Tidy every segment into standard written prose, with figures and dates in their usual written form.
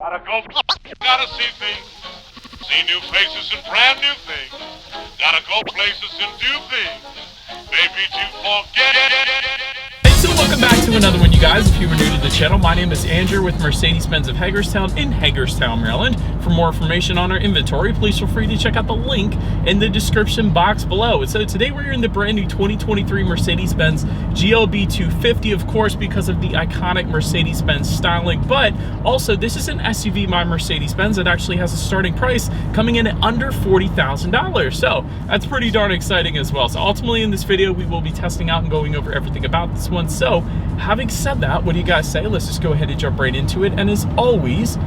Gotta see things, see new places and brand new things. Gotta go places and do things, maybe to forget. Hey, so welcome back to another one, you guys. If you were new to the channel, my name is Andrew with Mercedes-Benz of Hagerstown in Hagerstown, Maryland. For more information on our inventory, please feel free to check out the link in the description box below. And so today we're in the brand new 2023 Mercedes-Benz GLB 250, of course, because of the iconic Mercedes-Benz styling, but also this is an SUV by Mercedes-Benz that actually has a starting price coming in at under $40,000. So that's pretty darn exciting as well. So ultimately in this video, we will be testing out and going over everything about this one. So having said that, what do you guys say? Let's just go ahead and jump right into it. And as always,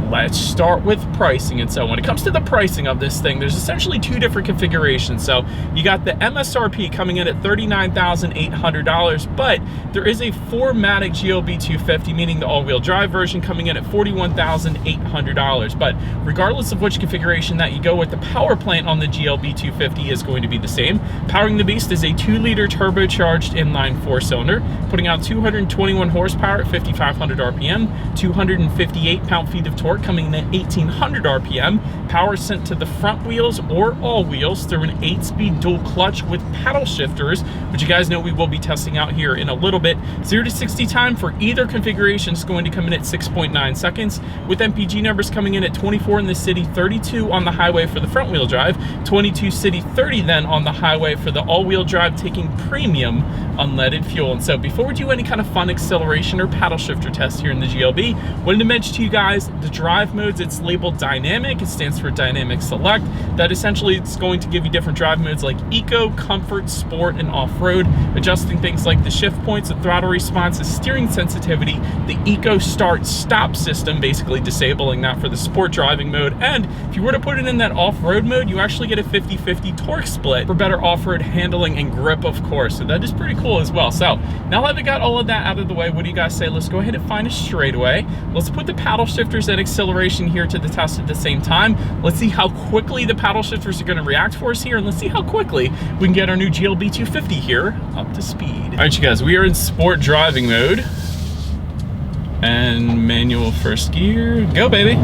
let's start with pricing. And so when it comes to the pricing of this thing, there's essentially two different configurations. So you got the MSRP coming in at $39,800, but there is a 4MATIC GLB 250, meaning the all-wheel drive version, coming in at $41,800. But regardless of which configuration that you go with, the power plant on the GLB 250 is going to be the same. Powering the beast is a 2-liter turbocharged inline 4-cylinder, putting out 221 horsepower at 5,500 RPM, 258 pound-feet of torque, coming in at 1,800 RPM. Power sent to the front wheels or all wheels through an 8-speed dual clutch with paddle shifters, which you guys know we will be testing out here in a little bit. 0 to 60 time for either configuration is going to come in at 6.9 seconds, with MPG numbers coming in at 24 in the city, 32 on the highway for the front wheel drive, 22 city, 30 then on the highway for the all-wheel drive, taking premium unleaded fuel. And so before we do any kind of fun acceleration or paddle shifter test here in the GLB, wanted to mention to you guys the drive modes. It's labeled dynamic. It stands for dynamic select. That essentially it's going to give you different drive modes like eco, comfort, sport, and off-road, adjusting things like the shift points, the throttle response, the steering sensitivity, the eco start stop system, basically disabling that for the sport driving mode. And if you were to put it in that off-road mode, you actually get a 50-50 torque split for better off-road handling and grip, of course. So that is pretty cool as well. So now that we got all of that out of the way, what do you guys say? Let's go ahead and find a straightaway. Let's put the paddle shifters and acceleration here to the test at the same time. Let's see how quickly the paddle shifters are going to react for us here, and let's see how quickly we can get our new GLB 250 here up to speed. All right, you guys, we are in sport driving mode and manual first gear. Go, baby.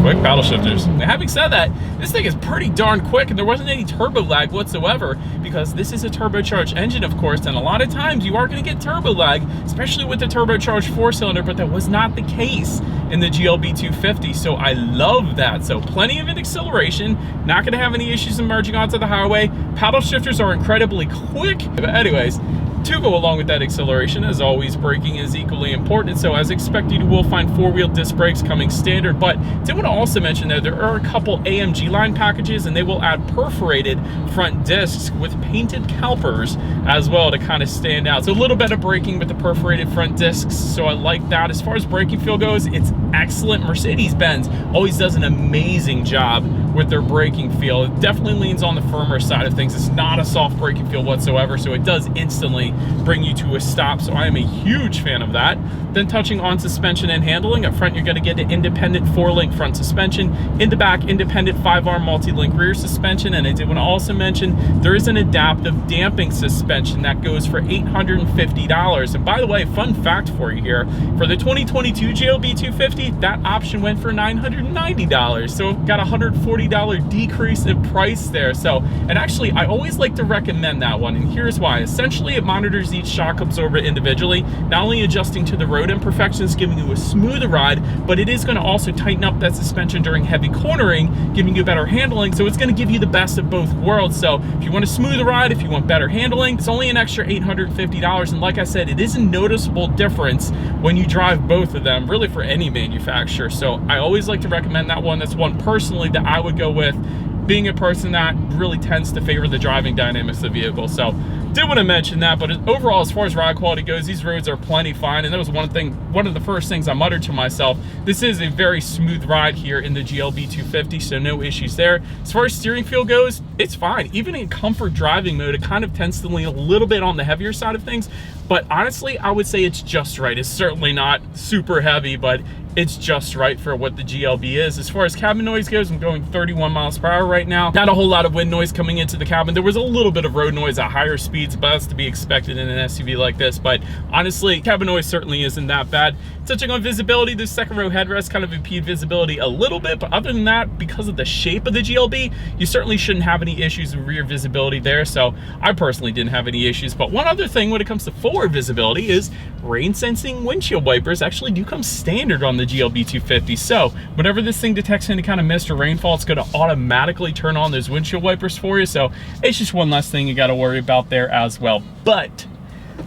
Quick paddle shifters. Now, having said that, this thing is pretty darn quick, and there wasn't any turbo lag whatsoever because this is a turbocharged engine, of course, and a lot of times you are going to get turbo lag, especially with the turbocharged 4-cylinder, but that was not the case in the GLB 250, so I love that. So plenty of an acceleration, not going to have any issues emerging onto the highway. Paddle shifters are incredibly quick. But anyways, to go along with that acceleration, as always, braking is equally important. So as expected, you will find 4-wheel disc brakes coming standard, but did want to also mention that there are a couple AMG line packages, and they will add perforated front discs with painted calipers as well to kind of stand out. So a little bit of braking with the perforated front discs, so I like that. As far as braking feel goes, it's excellent. Mercedes-Benz always does an amazing job with their braking feel. It definitely leans on the firmer side of things. It's not a soft braking feel whatsoever, so it does instantly bring you to a stop, so I am a huge fan of that. Then touching on suspension and handling, up front you're going to get an independent 4-link front suspension, in the back independent 5-arm multi-link rear suspension, and I did want to also mention there is an adaptive damping suspension that goes for $850. And by the way, fun fact for you here, for the 2022 GLB 250, that option went for $990, so got a $140 decrease in price there. So, and actually I always like to recommend that one, and here's why. Essentially it monitors each shock absorber individually, not only adjusting to the road imperfections, giving you a smoother ride, but it is going to also tighten up that suspension during heavy cornering, giving you better handling. So it's going to give you the best of both worlds. So if you want a smoother ride, if you want better handling, it's only an extra $850. And like I said, it is a noticeable difference when you drive both of them, really for any manufacturer. So I always like to recommend that one. That's one personally that I would go with, being a person that really tends to favor the driving dynamics of the vehicle. So did want to mention that, but overall, as far as ride quality goes, these roads are plenty fine, and that was one of the first things I muttered to myself. This is a very smooth ride here in the GLB 250, so no issues there. As far as steering feel goes, it's fine. Even in comfort driving mode, it kind of tends to lean a little bit on the heavier side of things, but honestly, I would say it's just right. It's certainly not super heavy, but it's just right for what the GLB is. As far as cabin noise goes, I'm going 31 miles per hour right now. Not a whole lot of wind noise coming into the cabin. There was a little bit of road noise at higher speeds, but that's to be expected in an SUV like this. But honestly, cabin noise certainly isn't that bad. Touching on visibility, this second row headrest kind of impede visibility a little bit, but other than that, because of the shape of the GLB, you certainly shouldn't have any issues with rear visibility there. So I personally didn't have any issues. But one other thing when it comes to forward visibility is rain sensing windshield wipers actually do come standard on the GLB 250. So whenever this thing detects any kind of mist or rainfall, it's going to automatically turn on those windshield wipers for you. So it's just one less thing you got to worry about there as well. But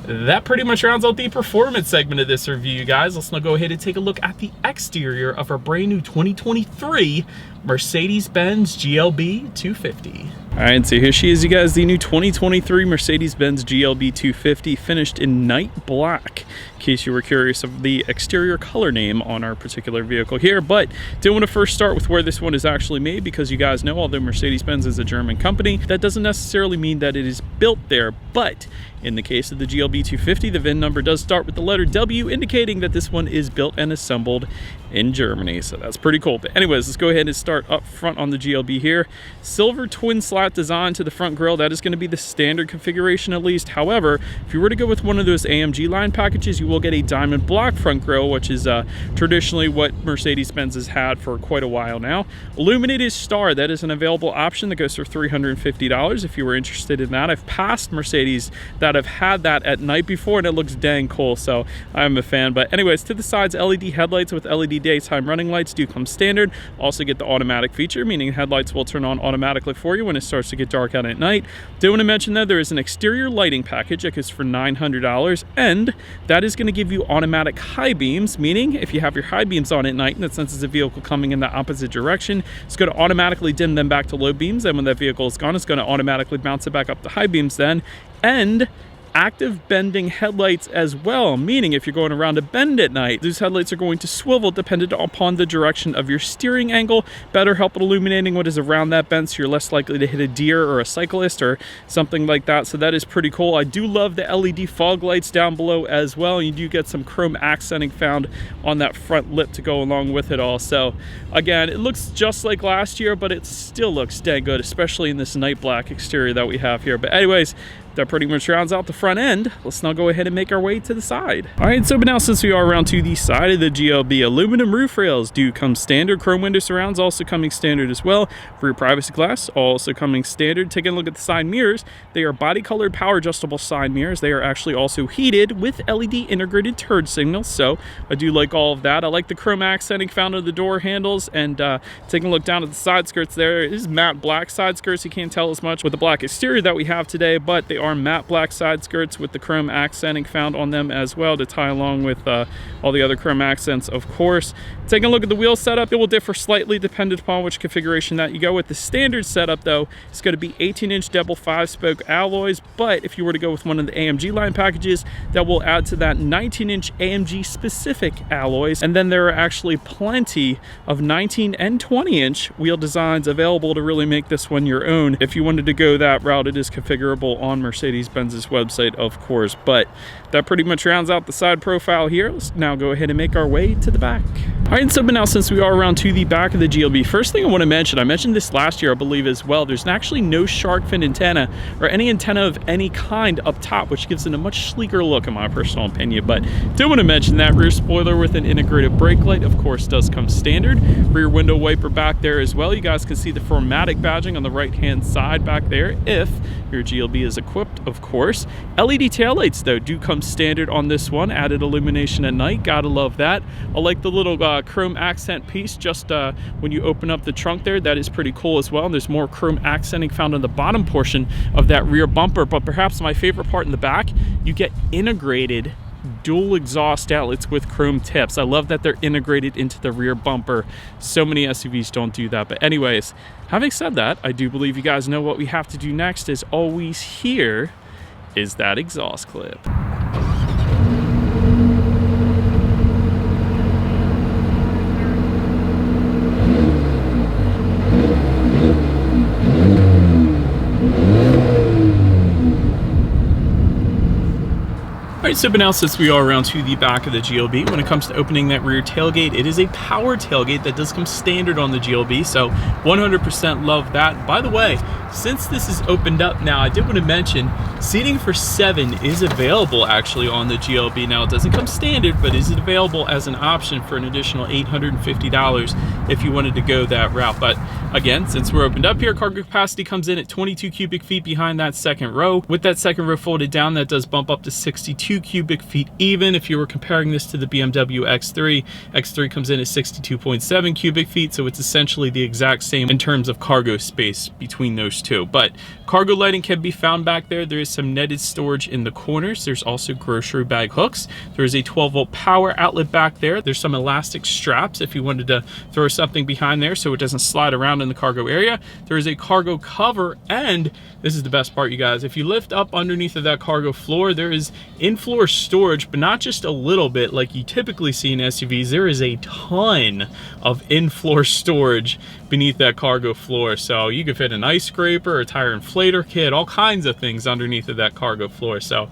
that pretty much rounds out the performance segment of this review, you guys. Let's now go ahead and take a look at the exterior of our brand new 2023 Mercedes-Benz GLB 250. All right, so here she is, you guys, the new 2023 Mercedes-Benz GLB 250, finished in night black, in case you were curious of the exterior color name on our particular vehicle here. But do want to first start with where this one is actually made, because you guys know, although Mercedes-Benz is a German company, that doesn't necessarily mean that it is built there. But in the case of the GLB 250, the VIN number does start with the letter W, indicating that this one is built and assembled in Germany. So that's pretty cool. But anyways, let's go ahead and start up front on the GLB here. Silver twin slat design to the front grille. That is going to be the standard configuration at least. However, if you were to go with one of those AMG line packages, you will get a diamond black front grille, which is traditionally what Mercedes-Benz has had for quite a while now. Illuminated star, that is an available option that goes for $350 if you were interested in that. I've passed Mercedes that have had that at night before, and it looks dang cool, so I'm a fan. But anyways, to the sides, LED headlights with LED daytime running lights do come standard. Also get the automatic feature, meaning headlights will turn on automatically for you when it starts to get dark out at night. Do want to mention though, there is an exterior lighting package that goes for $900, and that is going to give you automatic high beams, meaning if you have your high beams on at night and it senses a vehicle coming in the opposite direction, it's going to automatically dim them back to low beams, and when that vehicle is gone, it's going to automatically bounce it back up to high beams then. And active bending headlights as well, meaning if you're going around a bend at night, those headlights are going to swivel dependent upon the direction of your steering angle, better help at illuminating what is around that bend, so you're less likely to hit a deer or a cyclist or something like that. So that is pretty cool. I do love the LED fog lights down below as well. You do get some chrome accenting found on that front lip to go along with it all. So again, it looks just like last year, but it still looks dang good, especially in this night black exterior that we have here. But anyways, that pretty much rounds out the front end. Let's now go ahead and make our way to the side. All right, so but now since we are around to the side of the GLB, aluminum roof rails do come standard. Chrome window surrounds also coming standard as well. Rear privacy glass also coming standard. Taking a look at the side mirrors, they are body colored power adjustable side mirrors. They are actually also heated with LED integrated turn signals, so I do like all of that. I like the chrome accenting found on the door handles, and taking a look down at the side skirts, there is matte black side skirts. You can't tell as much with the black exterior that we have today, but they are matte black side skirts with the chrome accenting found on them as well to tie along with all the other chrome accents, of course. Taking a look at the wheel setup, it will differ slightly depending upon which configuration that you go with. The standard setup though is going to be 18-inch double 5-spoke alloys, but if you were to go with one of the AMG line packages, that will add to that 19-inch AMG specific alloys. And then there are actually plenty of 19 and 20-inch wheel designs available to really make this one your own. If you wanted to go that route, it is configurable on Mercedes-Benz's website, of course. But that pretty much rounds out the side profile here. Let's now go ahead and make our way to the back. All right, so but now since we are around to the back of the GLB, first thing I want to mention, I mentioned this last year, I believe as well, there's actually no shark fin antenna or any antenna of any kind up top, which gives it a much sleeker look in my personal opinion. But do want to mention that rear spoiler with an integrated brake light, of course, does come standard. Rear window wiper back there as well. You guys can see the Formatic badging on the right-hand side back there if your GLB is equipped, of course. LED taillights though do come standard on this one, added illumination at night, gotta love that. I like the little chrome accent piece just when you open up the trunk there. That is pretty cool as well. And there's more chrome accenting found on the bottom portion of that rear bumper. But perhaps my favorite part in the back, you get integrated dual exhaust outlets with chrome tips. I love that they're integrated into the rear bumper. So many SUVs don't do that. But anyways, having said that, I do believe you guys know what we have to do next. Is always here is that exhaust clip. Alright, so but now since we are around to the back of the GLB, when it comes to opening that rear tailgate, it is a power tailgate that does come standard on the GLB, so 100% love that. By the way, since this is opened up now, I did want to mention seating for 7 is available actually on the GLB. Now, it doesn't come standard, but is it available as an option for an additional $850 if you wanted to go that route. But again, since we're opened up here, cargo capacity comes in at 22 cubic feet behind that second row. With that second row folded down, that does bump up to 62 cubic feet even. If you were comparing this to the BMW X3, X3 comes in at 62.7 cubic feet, so it's essentially the exact same in terms of cargo space between those two. But cargo lighting can be found back there. There is some netted storage in the corners. There's also grocery bag hooks. There is a 12-volt power outlet back there. There's some elastic straps if you wanted to throw something behind there so it doesn't slide around in the cargo area. There is a cargo cover, and this is the best part, you guys. If you lift up underneath of that cargo floor, there is in-floor storage, but not just a little bit like you typically see in SUVs. There is a ton of in-floor storage beneath that cargo floor. So you could fit an ice scraper, a tire inflator kit, all kinds of things underneath of that cargo floor. So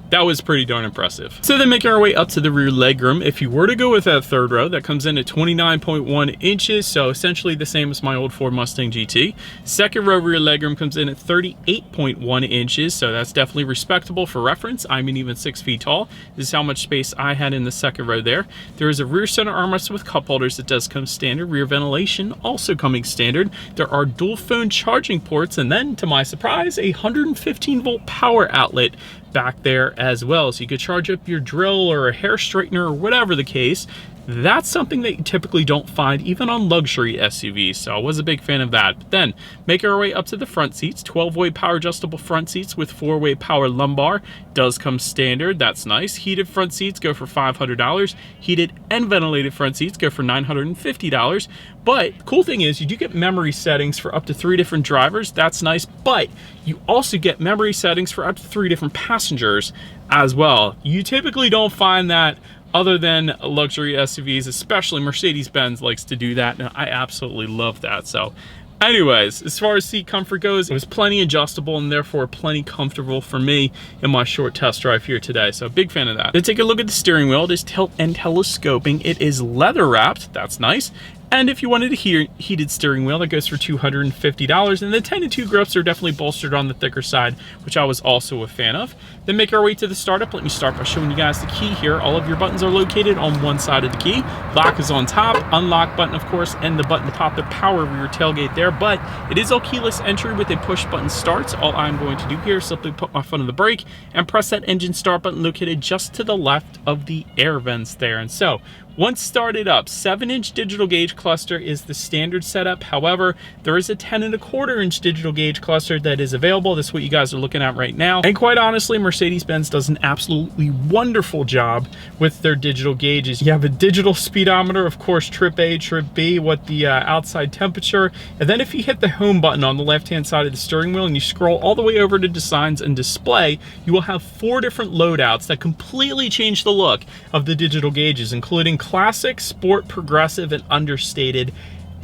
that was pretty darn impressive. So then making our way up to the rear legroom, if you were to go with that third row, that comes in at 29.1 inches, so essentially the same as my old Ford Mustang GT. Second row rear legroom comes in at 38.1 inches, so that's definitely respectable for reference. I'm even 6 feet tall. This is how much space I had in the second row there. There is a rear center armrest with cup holders that does come standard. Rear ventilation also coming standard. There are dual phone charging ports, and then to my surprise, a 115-volt power outlet back there as well, so you could charge up your drill or a hair straightener or whatever the case. That's something that you typically don't find even on luxury SUVs, so I was a big fan of that. But then making our way up to the front seats, 12-way power adjustable front seats with 4-way power lumbar does come standard. That's nice. Heated front seats go for $500. Heated and ventilated front seats go for $950. But the cool thing is you do get memory settings for up to 3 different drivers. That's nice, but you also get memory settings for up to 3 different passengers as well. You typically don't find that other than luxury SUVs, especially Mercedes-Benz likes to do that, and I absolutely love that. So anyways, as far as seat comfort goes, it was plenty adjustable and therefore plenty comfortable for me in my short test drive here today. So big fan of that. Then take a look at the steering wheel. It is tilt and telescoping. It is leather wrapped. That's nice. And if you wanted a heated steering wheel, that goes for $250. And the 10 and 2 grips are definitely bolstered on the thicker side, which I was also a fan of. Then make our way to the startup. Let me start by showing you guys the key here. All of your buttons are located on one side of the key. Lock is on top, unlock button, of course, and the button to pop the power rear tailgate there. But it is all keyless entry with a push button start. So all I'm going to do here is simply put my foot on the brake and press that engine start button located just to the left of the air vents there. And so once started up, 7-inch digital gauge cluster is the standard setup. However, there is a 10.25-inch digital gauge cluster that is available. That's what you guys are looking at right now. And quite honestly, Mercedes-Benz does an absolutely wonderful job with their digital gauges. You have a digital speedometer, of course, trip A, trip B, what the outside temperature. And then if you hit the home button on the left-hand side of the steering wheel and you scroll all the way over to designs and display, you will have 4 different loadouts that completely change the look of the digital gauges, including classic, sport, progressive, and understated.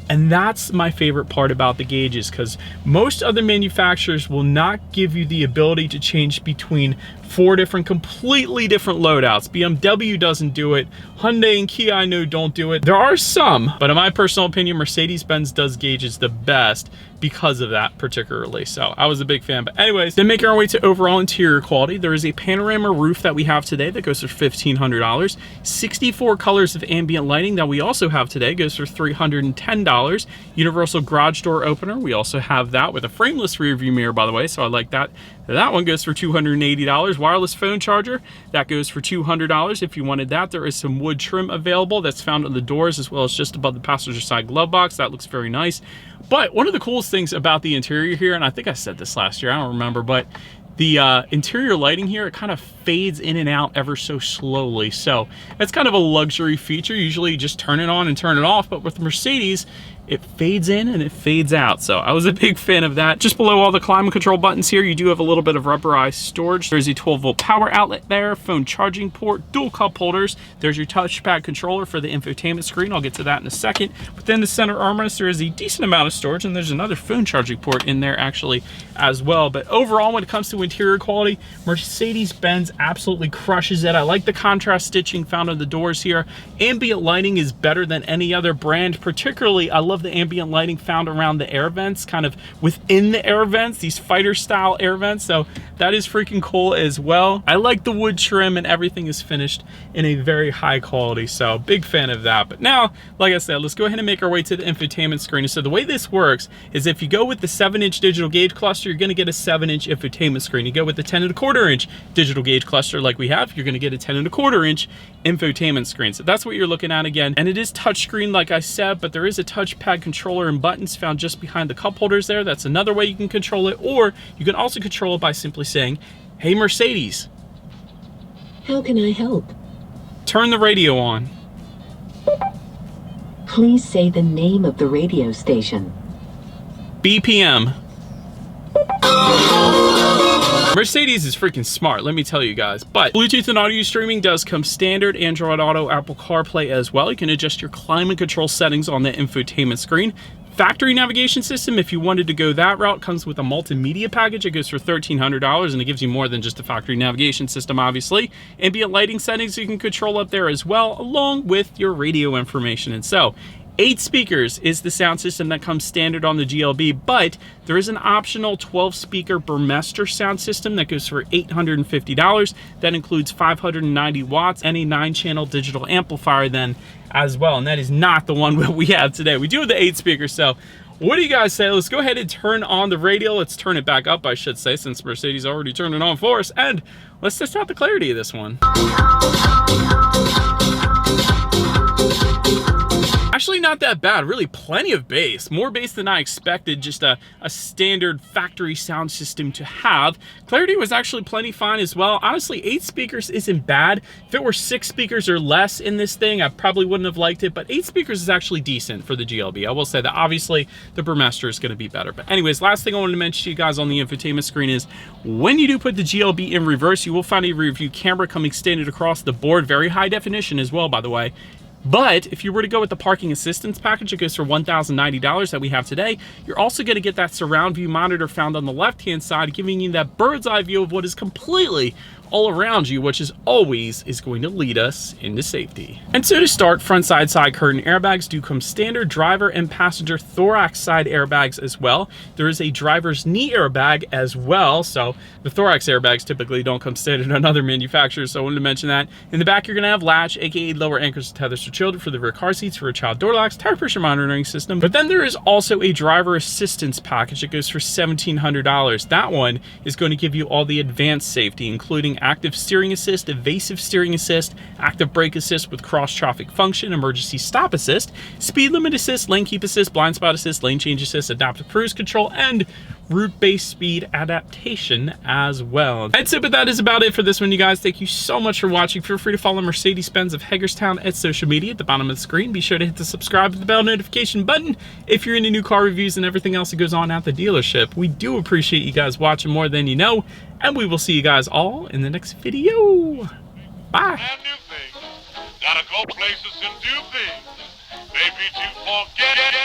And that's my favorite part about the gauges, because most other manufacturers will not give you the ability to change between 4 different completely different loadouts. BMW doesn't do it. Hyundai and Kia I know don't do it. There are some, but in my personal opinion, Mercedes-Benz does gauges the best because of that particularly. So I was a big fan. But anyways, then making our way to overall interior quality, there is a panorama roof that we have today that goes for $1,500. 64 colors of ambient lighting that we also have today goes for $310. Universal garage door opener, we also have that with a frameless rear view mirror, by the way, so I like that. That one goes for $280. Wireless phone charger, that goes for $200 if you wanted that. There is some wood trim available that's found on the doors as well as just above the passenger side glove box. That looks very nice. But one of the coolest things about the interior here, and I think I said this last year, I don't remember, but the interior lighting here, it kind of fades in and out ever so slowly. So it's kind of a luxury feature. Usually you just turn it on and turn it off, but with Mercedes, it fades in and it fades out. So I was a big fan of that. Just below all the climate control buttons here, you do have a little bit of rubberized storage. There's a 12-volt power outlet there, phone charging port, dual cup holders. There's your touchpad controller for the infotainment screen. I'll get to that in a second. Within the center armrest, there is a decent amount of storage, and there's another phone charging port in there actually as well. But overall, when it comes to interior quality, Mercedes-Benz absolutely crushes it. I like the contrast stitching found on the doors here. Ambient lighting is better than any other brand. Particularly, I love the ambient lighting found around the air vents, kind of within the air vents, these fighter style air vents. So that is freaking cool as well. I like the wood trim, and everything is finished in a very high quality. So big fan of that. But now, like I said, let's go ahead and make our way to the infotainment screen. So the way this works is if you go with the 7-inch digital gauge cluster, you're going to get a 7-inch infotainment screen. You go with the 10.25-inch digital gauge cluster like we have, you're going to get a 10.25-inch infotainment screen. So that's what you're looking at again. And it is touchscreen, like I said, but there is a touchpad controller and buttons found just behind the cup holders there. That's another way you can control it. Or you can also control it by simply saying, "Hey Mercedes, how can I help? Turn the radio on." Please say the name of the radio station. BPM. Mercedes is freaking smart, let me tell you guys. But Bluetooth and audio streaming does come standard. Android Auto, Apple CarPlay as well. You can adjust your climate control settings on the infotainment screen. Factory navigation system, if you wanted to go that route, comes with a multimedia package. It goes for $1,300, and it gives you more than just a factory navigation system, obviously. Ambient lighting settings you can control up there as well, along with your radio information. And so 8 speakers is the sound system that comes standard on the GLB, but there is an optional 12-speaker Burmester sound system that goes for $850. That includes 590 watts and a 9-channel digital amplifier then as well, and that is not the one that we have today. We do have the 8 speakers, so what do you guys say? Let's go ahead and turn on the radio. Let's turn it back up, I should say, since Mercedes already turned it on for us, and let's test out the clarity of this one. Actually not that bad, really plenty of bass, more bass than I expected, just a standard factory sound system to have. Clarity was actually plenty fine as well. Honestly, 8 speakers isn't bad. If it were 6 speakers or less in this thing, I probably wouldn't have liked it, but 8 speakers is actually decent for the GLB. I will say that obviously the Burmester is gonna be better. But anyways, last thing I wanted to mention to you guys on the infotainment screen is when you do put the GLB in reverse, you will find a review camera coming standard across the board, very high definition as well, by the way. But if you were to go with the parking assistance package, it goes for $1,090 that we have today. You're also going to get that surround view monitor found on the left-hand side, giving you that bird's eye view of what is completely all around you, which is always going to lead us into safety. And so to start, front side curtain airbags do come standard. Driver and passenger thorax side airbags as well. There is a driver's knee airbag as well. So the thorax airbags typically don't come standard on other manufacturers, so I wanted to mention that. In the back, you're gonna have latch, aka lower anchors and tethers for children for the rear car seats, for a child door locks, tire pressure monitoring system. But then there is also a driver assistance package. It goes for $1,700. That one is going to give you all the advanced safety, including active steering assist, evasive steering assist, active brake assist with cross traffic function, emergency stop assist, speed limit assist, lane keep assist, blind spot assist, lane change assist, adaptive cruise control, and route-based speed adaptation as well. That's it, but that is about it for this one, you guys. Thank you so much for watching. Feel free to follow Mercedes-Benz of Hagerstown at social media at the bottom of the screen. Be sure to hit the subscribe and the bell notification button if you're into new car reviews and everything else that goes on at the dealership. We do appreciate you guys watching more than you know, and we will see you guys all in the next video. Bye. Brand new thing. Gotta go places and do things. Maybe to forget it.